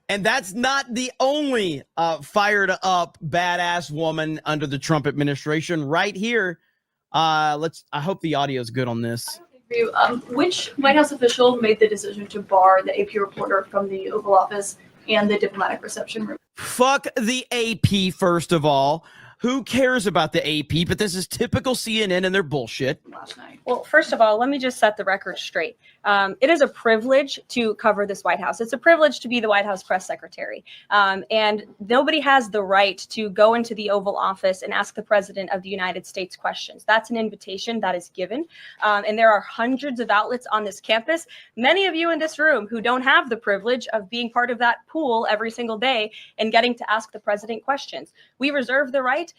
And that's not the only fired up badass woman under the Trump administration. Right here, I hope the audio is good on this. Which White House official made the decision to bar the AP reporter from the Oval Office and the diplomatic reception room? Fuck the AP, first of all. Who cares about the AP? But this is typical CNN and their bullshit. Last night. Well, first of all, let me just set the record straight. It is a privilege to cover this White House. It's a privilege to be the White House press secretary. And nobody has the right to go into the Oval Office and ask the president of the United States questions. That's an invitation that is given. And there are hundreds of outlets on this campus. Many of you in this room who don't have the privilege of being part of that pool every single day and getting to ask the president questions. We reserve the right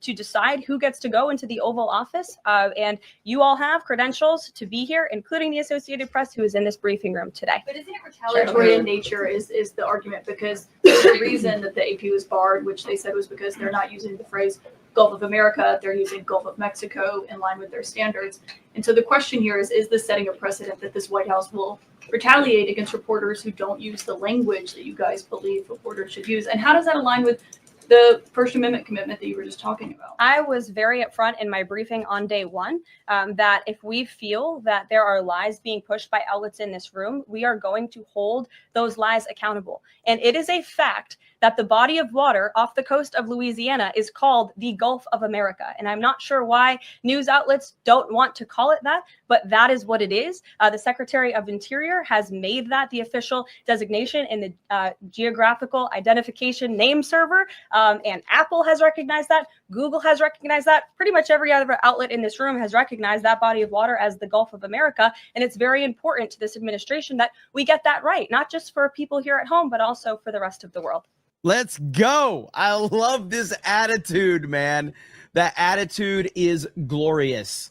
to decide who gets to go into the Oval Office. And you all have credentials to be here, including the Associated Press, who is in this briefing room today. But isn't it retaliatory in nature is the argument, because the reason that the AP was barred, which they said was because they're not using the phrase Gulf of America, they're using Gulf of Mexico in line with their standards. And so the question here is this setting a precedent that this White House will retaliate against reporters who don't use the language that you guys believe reporters should use? And how does that align with the First Amendment commitment that you were just talking about? I was very upfront in my briefing on day one that if we feel that there are lies being pushed by outlets in this room, we are going to hold those lies accountable. And it is a fact that the body of water off the coast of Louisiana is called the Gulf of America. And I'm not sure why news outlets don't want to call it that, but that is what it is. The Secretary of Interior has made that the official designation in the geographical identification name server. And Apple has recognized that. Google has recognized that. Pretty much every other outlet in this room has recognized that body of water as the Gulf of America. And it's very important to this administration that we get that right, not just for people here at home, but also for the rest of the world. Let's go. I love this attitude, man. That attitude is glorious.